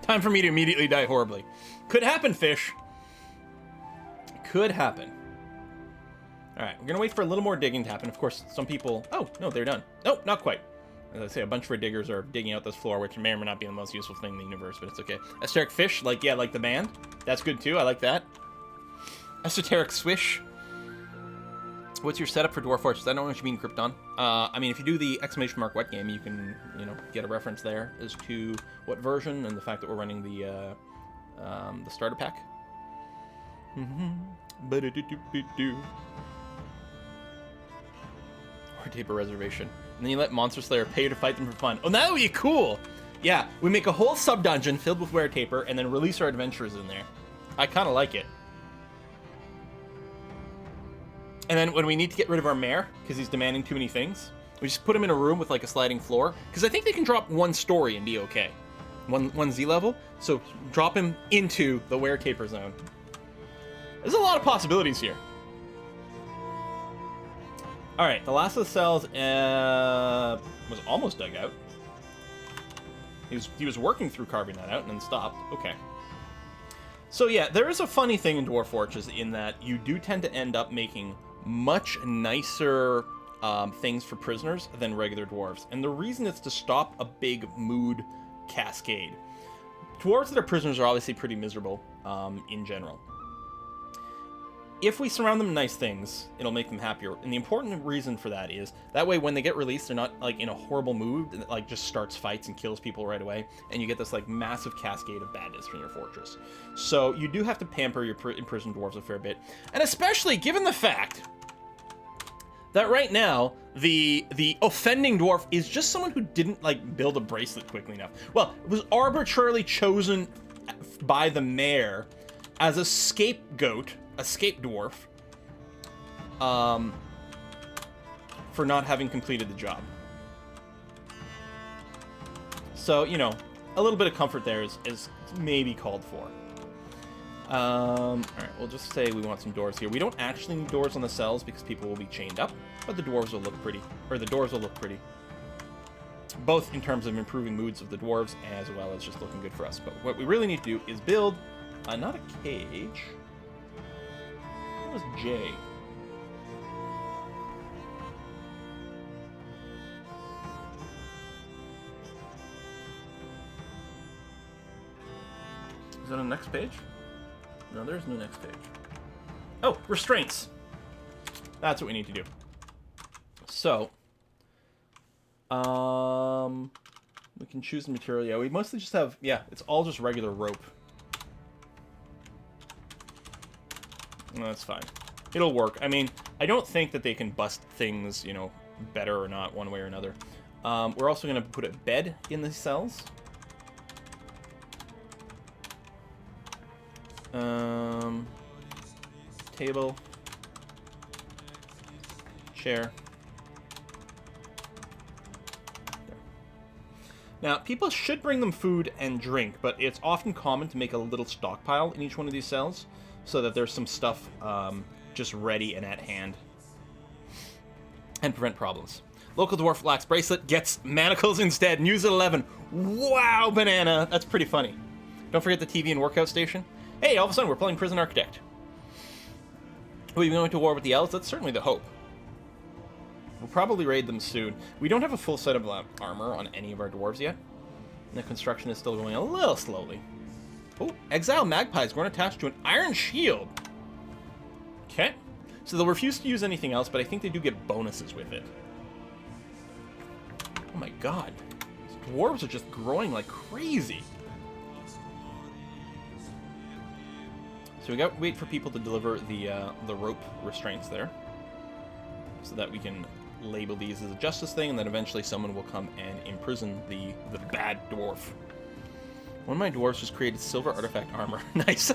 Time for me to immediately die horribly. Could happen, fish. Could happen. Alright, we're gonna wait for a little more digging to happen. Of course, some people... Oh, no, they're done. Nope, not quite. As I say, a bunch of diggers are digging out this floor, which may or may not be the most useful thing in the universe, but it's okay. Esoteric fish, like, yeah, like the band. That's good, too. I like that. Esoteric swish. What's your setup for Dwarf Fortress? I don't know what you mean, Krypton. I mean, if you do the exclamation mark wet game, you can, you know, get a reference there as to what version and the fact that we're running the starter pack. Or tape a reservation. And then you let Monster Slayer pay you to fight them for fun. Oh, that would be cool! Yeah, we make a whole sub-dungeon filled with Weretapirs and then release our adventurers in there. I kind of like it. And then when we need to get rid of our mayor, because he's demanding too many things, we just put him in a room with like a sliding floor. Because I think they can drop one story and be okay. One Z level. So drop him into the Weretapir zone. There's a lot of possibilities here. Alright, the last of the cells was almost dug out. He was working through carving that out and then stopped. Okay. So yeah, there is a funny thing in Dwarf Fortress in that you do tend to end up making much nicer things for prisoners than regular dwarves. And the reason is to stop a big mood cascade. Dwarves that are prisoners are obviously pretty miserable in general. If we surround them with nice things, it'll make them happier. And the important reason for that is, that way when they get released, they're not like in a horrible mood that like just starts fights and kills people right away. And you get this like massive cascade of badness from your fortress. So you do have to pamper your imprisoned dwarves a fair bit. And especially given the fact that right now, the offending dwarf is just someone who didn't like build a bracelet quickly enough. Well, it was arbitrarily chosen by the mayor as a scapegoat, a scape dwarf, for not having completed the job. So, you know, a little bit of comfort there is maybe called for. Alright, we'll just say we want some doors here. We don't actually need doors on the cells because people will be chained up, but the dwarves will look pretty, or the doors will look pretty. Both in terms of improving moods of the dwarves as well as just looking good for us. But what we really need to do is build, not a cage. What was J? Is that on the next page? No, there's no next page. Oh, restraints. That's what we need to do. So, we can choose the material. Yeah, we mostly just have, yeah, it's all just regular rope. No, that's fine. It'll work. I mean, I don't think that they can bust things, you know, better or not one way or another. We're also going to put a bed in the cells. Table. Chair. There. Now, people should bring them food and drink, but it's often common to make a little stockpile in each one of these cells, so that there's some stuff just ready and at hand. And prevent problems. Local dwarf lacks bracelet, gets manacles instead, news at 11. Wow, banana! That's pretty funny. Don't forget the TV and workout station. Hey, all of a sudden we're playing Prison Architect. We're going to war with the elves? That's certainly the hope. We'll probably raid them soon. We don't have a full set of armor on any of our dwarves yet. And the construction is still going a little slowly. Oh, exile magpies grown attached to an iron shield. Okay. So they'll refuse to use anything else, but I think they do get bonuses with it. Oh my god. These dwarves are just growing like crazy. So we got to wait for people to deliver the rope restraints there, so that we can label these as a justice thing, and then eventually someone will come and imprison the bad dwarf. One of my dwarves just created silver artifact armor. Nice.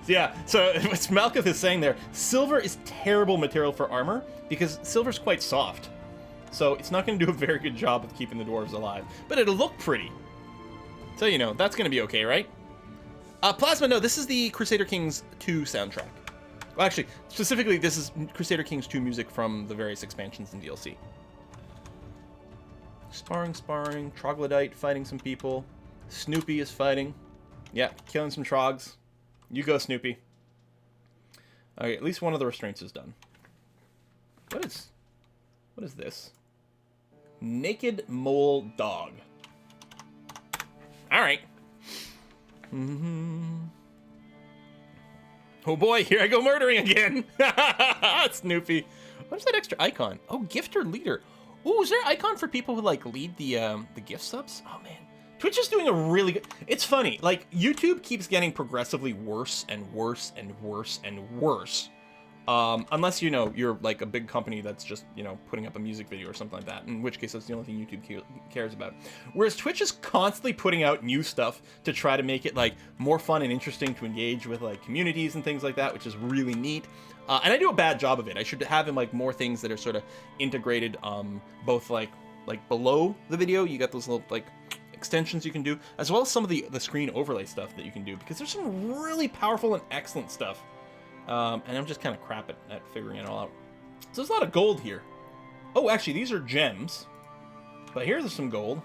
Yeah, so what Malkuth is saying there, silver is terrible material for armor because silver's quite soft. So it's not going to do a very good job of keeping the dwarves alive. But it'll look pretty. So, you know, that's going to be okay, right? Plasma, no, this is the Crusader Kings 2 soundtrack. Well, actually, specifically, this is Crusader Kings 2 music from the various expansions and DLC. Sparring, troglodyte, fighting some people. Snoopy is fighting. Yeah, killing some trogs. You go, Snoopy. Okay, at least one of the restraints is done. What is this? Naked mole dog. Alright. Oh boy, here I go murdering again. Snoopy. What is that extra icon? Oh, gifter leader. Ooh, is there an icon for people who like lead the gift subs? Oh man. Twitch is doing a really good... It's funny, like, YouTube keeps getting progressively worse and worse and worse and worse. Unless, you know, you're, like, a big company that's just, you know, putting up a music video or something like that, in which case that's the only thing YouTube cares about. Whereas Twitch is constantly putting out new stuff to try to make it, like, more fun and interesting to engage with, like, communities and things like that, which is really neat. And I do a bad job of it. I should have, like, more things that are sort of integrated, both, like, below the video, you got those little, like... extensions you can do, as well as some of the screen overlay stuff that you can do, because there's some really powerful and excellent stuff. And I'm just kind of crap at figuring it all out. So there's a lot of gold here. Oh, actually, these are gems. But here's some gold.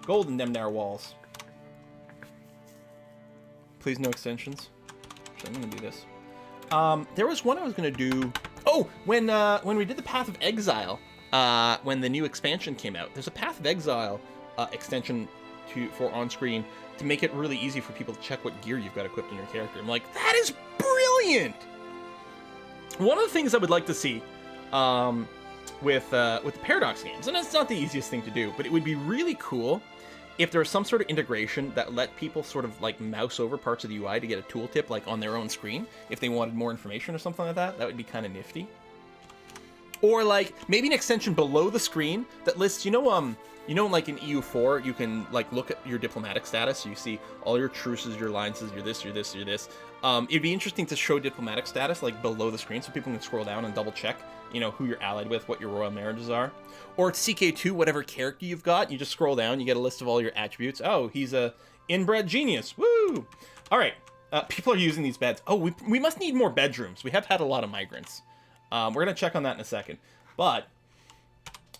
Gold in them there walls. Please no extensions. Actually, I'm going to do this. There was one I was going to do... Oh, when we did the Path of Exile, when the new expansion came out, there's a Path of Exile extension for on-screen to make it really easy for people to check what gear you've got equipped in your character. I'm like, that is brilliant! One of the things I would like to see with the Paradox games, and it's not the easiest thing to do, but it would be really cool if there was some sort of integration that let people sort of like mouse over parts of the UI to get a tooltip like on their own screen if they wanted more information or something like that. That would be kind of nifty. Or like maybe an extension below the screen that lists, you know, like in EU4, you can like look at your diplomatic status. You see all your truces, your alliances, you're this, you're this, you're this. It'd be interesting to show diplomatic status like below the screen so people can scroll down and double check, you know, who you're allied with, what your royal marriages are. Or at CK2, whatever character you've got, you just scroll down, you get a list of all your attributes. Oh, he's a inbred genius. Woo! All right, people are using these beds. Oh, we must need more bedrooms. We have had a lot of migrants. We're going to check on that in a second. But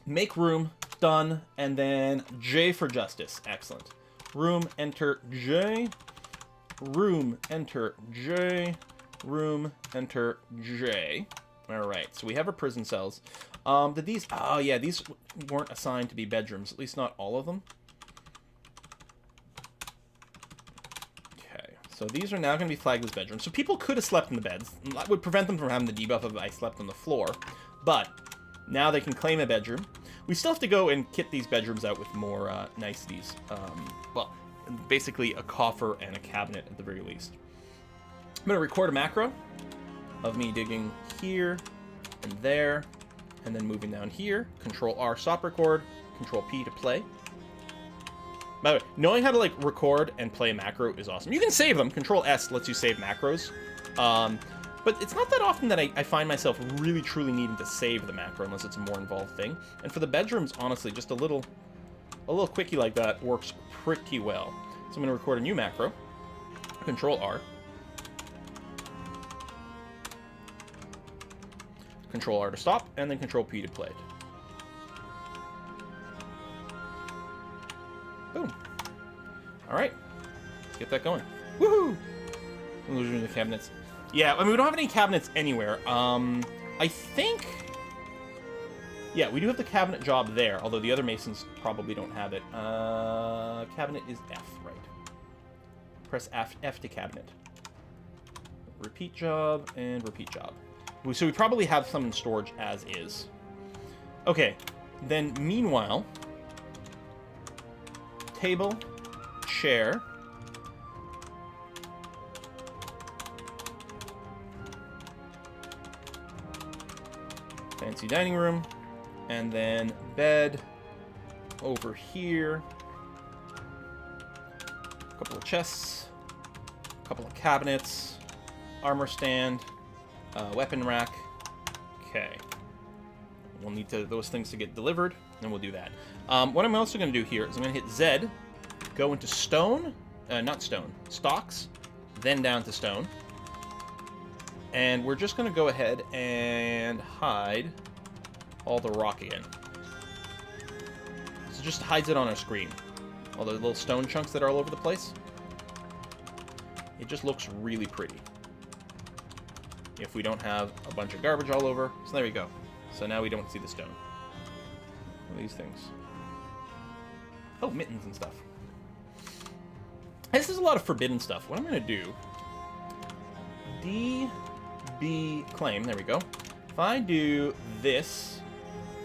make room, done, and then J for justice. Excellent. Room, enter J. Room, enter J. Room, enter J. All right, so we have our prison cells. Did these... Oh, yeah, these weren't assigned to be bedrooms, at least not all of them. Okay, so these are now going to be flagged as bedrooms. So people could have slept in the beds. That would prevent them from having the debuff of I slept on the floor. But now they can claim a bedroom. We still have to go and kit these bedrooms out with more niceties. Well, basically a coffer and a cabinet at the very least. I'm going to record a macro of me digging here and there, and then moving down here. Control R, stop record. Control P to play. By the way, knowing how to like record and play a macro is awesome. You can save them. Control S lets you save macros. But it's not that often that I find myself really truly needing to save the macro unless it's a more involved thing. And for the bedrooms, honestly, just a little quickie like that works pretty well. So I'm going to record a new macro. Control R. Control R to stop, and then Control P to play it. Boom. All right, let's get that going. Woohoo! Illusion of the cabinets. Yeah, I mean, we don't have any cabinets anywhere. I think... Yeah, we do have the cabinet job there, although the other masons probably don't have it. Cabinet is F, right. Press F to cabinet. Repeat job, and repeat job. So we probably have some in storage as is. Okay, then meanwhile... Table, chair... Fancy dining room, and then bed over here, a couple of chests, a couple of cabinets, armor stand, weapon rack. Okay, we'll need those things to get delivered, and we'll do that. What I'm also going to do here is I'm going to hit Z, go into stone, not stone, stocks, then down to stone. And we're just going to go ahead and hide all the rock again. So just hides it on our screen. All the little stone chunks that are all over the place. It just looks really pretty. If we don't have a bunch of garbage all over. So there we go. So now we don't see the stone. What are these things? Oh, mittens and stuff. This is a lot of forbidden stuff. What I'm going to do... DB claim. There we go. If I do this...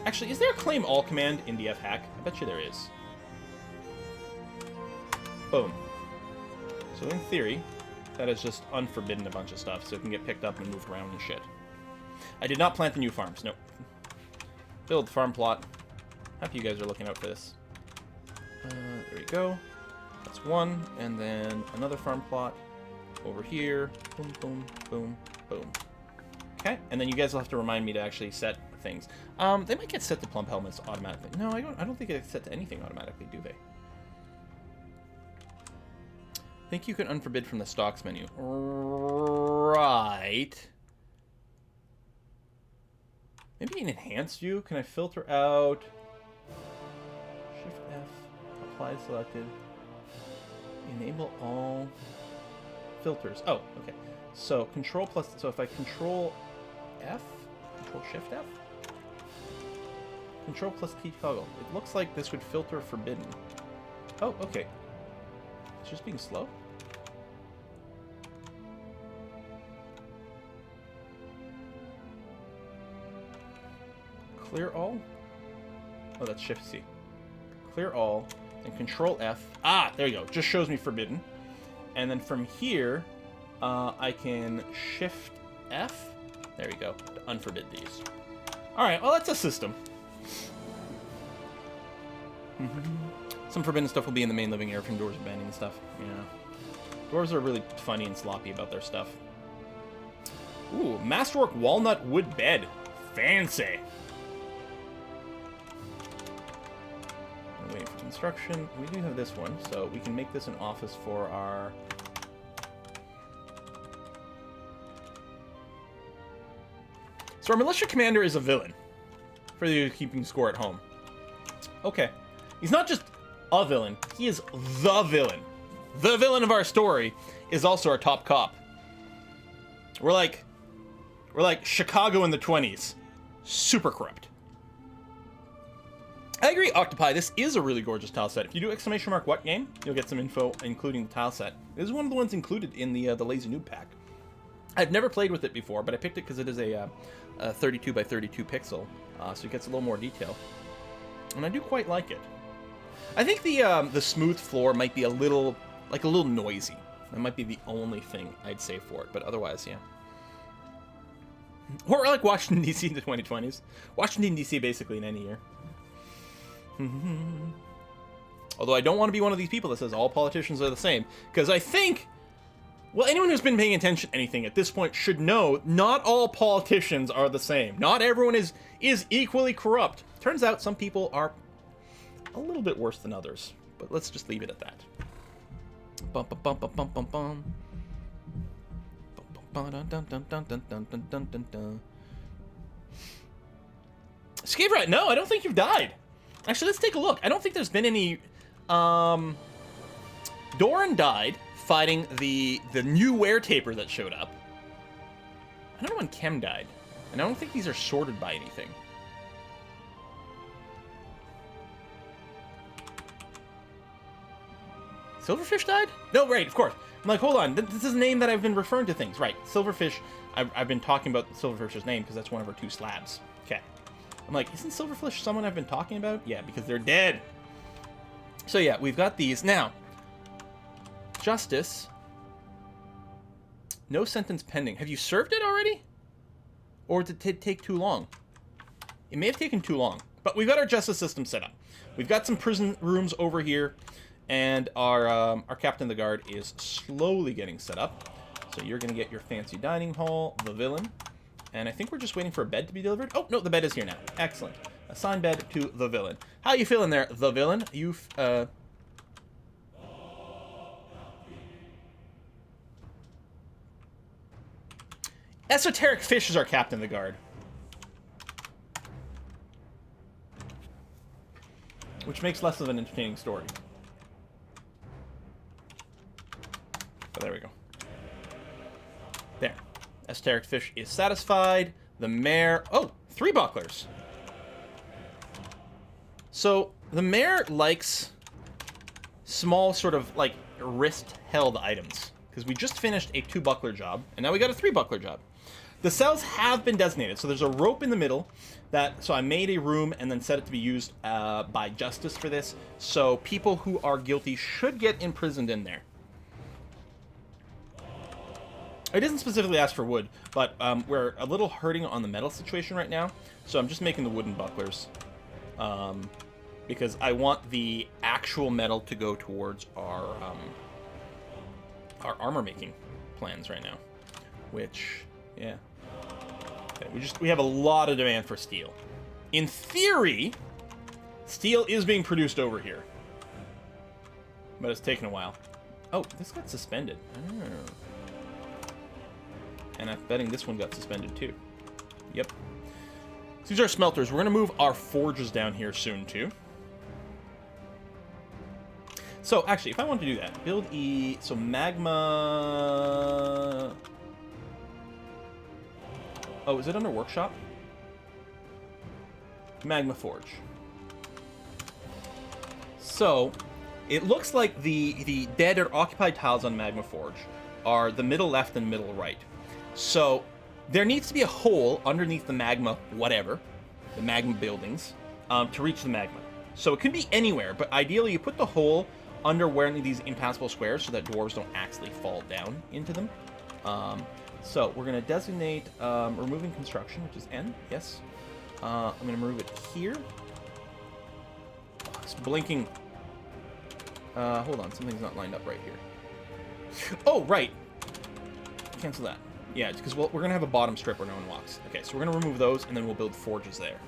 Actually, is there a claim all command in DF hack? I bet you there is. Boom. So in theory, that is just unforbidden a bunch of stuff, so it can get picked up and moved around and shit. I did not plant the new farms. Nope. Build farm plot. Happy you guys are looking out for this. There we go. That's one, and then another farm plot over here. Boom, boom, boom, boom. Okay, and then you guys will have to remind me to actually set things. They might get set to plump helmets automatically. No, I don't think it's set to anything automatically, do they? I think you can unforbid from the stocks menu. Right. Maybe in enhanced view, can I filter out Shift F, apply selected, enable all filters. Oh, okay. So Control plus, so if I Control F, Control Shift F, Control plus key toggle. It looks like this would filter forbidden. Oh, okay. It's just being slow. Clear all? Oh, that's Shift C. Clear all and Control F. Ah, there you go. Just shows me forbidden. And then from here, I can Shift F. There we go. To unforbid these. Alright, well, that's a system. Some forbidden stuff will be in the main living area from doors and banding and stuff. Yeah. Dwarves are really funny and sloppy about their stuff. Ooh, Masterwork Walnut Wood Bed. Fancy. I'm waiting for construction. We do have this one, so we can make this an office for our... So our militia commander is a villain. For you keeping score at home. Okay. He's not just a villain. He is the villain. The villain of our story is also our top cop. We're like Chicago in the 20s. Super corrupt. I agree, Octopi. This is a really gorgeous tile set. If you do exclamation mark what game, you'll get some info, including the tile set. This is one of the ones included in the Lazy Noob pack. I've never played with it before, but I picked it because it is a 32 by 32 pixel, so it gets a little more detail. And I do quite like it. I think the smooth floor might be a little noisy. That might be the only thing I'd say for it, but otherwise, yeah. Or like Washington, D.C. in the 2020s. Washington, D.C. basically in any year. Although I don't want to be one of these people that says all politicians are the same, because I think, well, anyone who's been paying attention to anything at this point should know not all politicians are the same. Not everyone is equally corrupt. Turns out some people are a little bit worse than others, but let's just leave it at that. Bum bum bum bum bum bum bum. Escape Rat, no, I don't think you've died. Actually, let's take a look. I don't think there's been any... Doran died fighting the new Weretapir that showed up. I don't know when Kem died. And I don't think these are sorted by anything. Silverfish died? No, right, of course. I'm like, hold on, this is a name that I've been referring to things. Right, Silverfish, I've been talking about Silverfish's name because that's one of our 2 slabs. Okay. I'm like, isn't Silverfish someone I've been talking about? Yeah, because they're dead. So yeah, we've got these. Now, Justice. No sentence pending. Have you served it already? Or did it take too long? It may have taken too long. But we've got our justice system set up. We've got some prison rooms over here. And our captain of the guard is slowly getting set up. So you're going to get your fancy dining hall, the villain. And I think we're just waiting for a bed to be delivered. Oh, no, the bed is here now. Excellent. Assign bed to the villain. How you feeling there, the villain? You've, Esoteric Fish is our captain of the guard. Which makes less of an entertaining story. Oh, there we go. There. Esoteric fish is satisfied. The mare... Oh, 3 bucklers. So, the mare likes small sort of, like, wrist-held items. Because we just finished a 2 buckler job, and now we got a 3 buckler job. The cells have been designated. So there's a rope in the middle. So I made a room and then set it to be used by justice for this. So people who are guilty should get imprisoned in there. It doesn't specifically ask for wood, but we're a little hurting on the metal situation right now. So I'm just making the wooden bucklers. Because I want the actual metal to go towards our armor making plans right now. Which, yeah. Okay, we have a lot of demand for steel. In theory, steel is being produced over here. But it's taken a while. Oh, this got suspended. Oh. And I'm betting this one got suspended too. Yep. So these are smelters. We're going to move our forges down here soon too. So actually, if I want to do that, build so magma... Oh, is it under workshop? Magma Forge. So, it looks like the dead or occupied tiles on Magma Forge are the middle left and middle right. So, there needs to be a hole underneath the magma, whatever, the magma buildings, to reach the magma. So it can be anywhere, but ideally you put the hole under one of these impassable squares so that dwarves don't actually fall down into them. So we're going to designate removing construction, which is N, yes. I'm going to move it here. Oh, it's blinking. Hold on, something's not lined up right here. Oh, right. Cancel that. Yeah, because we're going to have a bottom strip where no one walks. Okay, so we're going to remove those, and then we'll build forges there.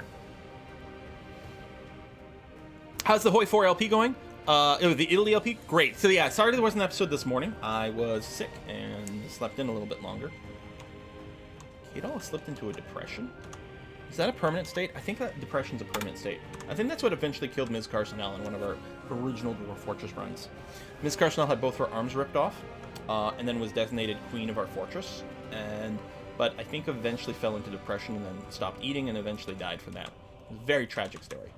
How's the Hoi 4 LP going? The Italy LP? Great. So yeah, sorry there wasn't an episode this morning. I was sick and slept in a little bit longer. Kadal slipped into a depression? Is that a permanent state? I think that depression's a permanent state. I think that's what eventually killed Ms. Carsonell in one of our original Dwarf Fortress runs. Ms. Carsonell had both her arms ripped off, and then was designated queen of our fortress. But I think eventually fell into depression and then stopped eating and eventually died from that. Very tragic story.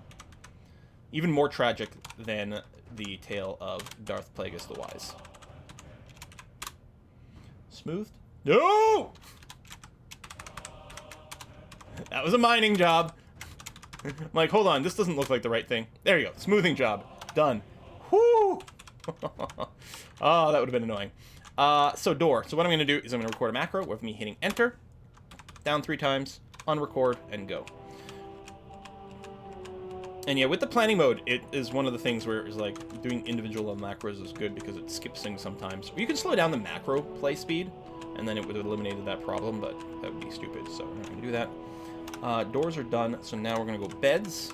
Even more tragic than the tale of Darth Plagueis the Wise. Smoothed? No! That was a mining job. I'm like, hold on, this doesn't look like the right thing. There you go, smoothing job. Done. Whoo! Oh, that would have been annoying. So door. So what I'm going to do is I'm going to record a macro with me hitting enter, down 3 times, unrecord, and go. And yeah, with the planning mode, it is one of the things where it's like doing individual macros is good because it skips things sometimes. You can slow down the macro play speed, and then it would have eliminated that problem, but that would be stupid, so we're not going to do that. Doors are done, so now we're going to go beds.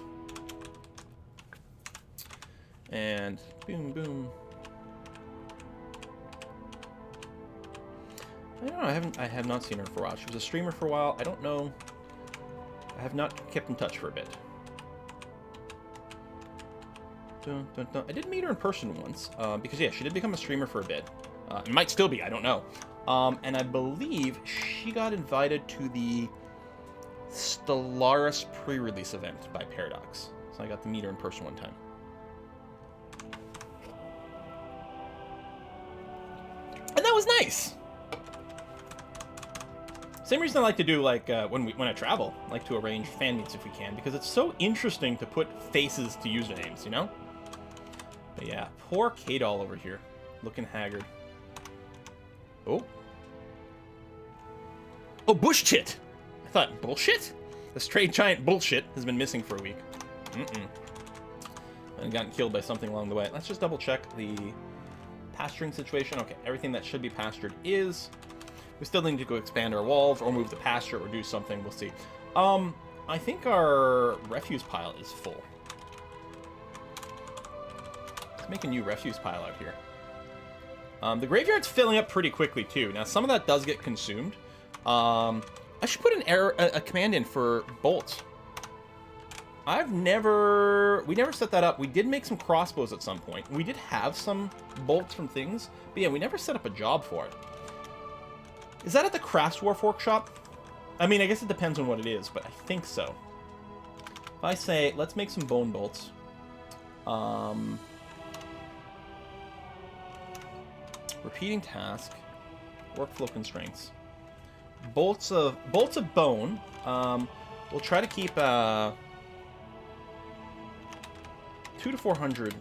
And boom, boom. I don't know, I have not seen her for a while. She was a streamer for a while. I don't know. I have not kept in touch for a bit. Dun, dun, dun. I did meet her in person once, because yeah, she did become a streamer for a bit. It might still be, I don't know. And I believe she got invited to the Stellaris pre-release event by Paradox. So I got to meet her in person one time. And that was nice! Same reason I like to do, like, when I travel, I like to arrange fan meets if we can, because it's so interesting to put faces to usernames, you know? But yeah, poor Kadal over here, looking haggard. Oh. Oh, bush chit! I thought, bullshit? The straight giant bullshit has been missing for a week. And gotten killed by something along the way. Let's just double check the pasturing situation. Okay, everything that should be pastured is. We still need to go expand our walls or move the pasture or do something. We'll see. I think our refuse pile is full. Let's make a new refuse pile out here. The graveyard's filling up pretty quickly too. Now some of that does get consumed. I should put a command in for bolts. We never set that up. We did make some crossbows at some point. We did have some bolts from things, but yeah, we never set up a job for it. Is that at the Crafts Dwarf Workshop? I mean, I guess it depends on what it is, but I think so. If I say, let's make some bone bolts. Repeating task. Workflow constraints. Bolts of bone. We'll try to keep 200 to 400.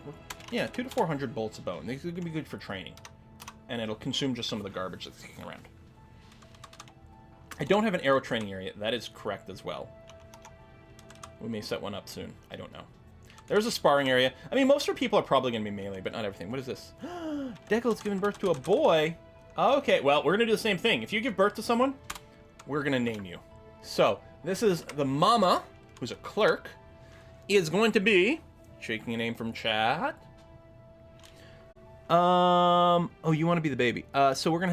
Yeah, 200 to 400 bolts of bone. These are gonna be good for training, and it'll consume just some of the garbage that's kicking around. I don't have an arrow training area. That is correct as well. We may set one up soon. I don't know. There's a sparring area. I mean, most of our people are probably going to be melee, but not everything. What is this? Deckle's given birth to a boy. Okay, well, we're going to do the same thing. If you give birth to someone, we're going to name you. So, this is the mama, who's a clerk, is going to be, shaking a name from chat. Oh, you want to be the baby. So we're going to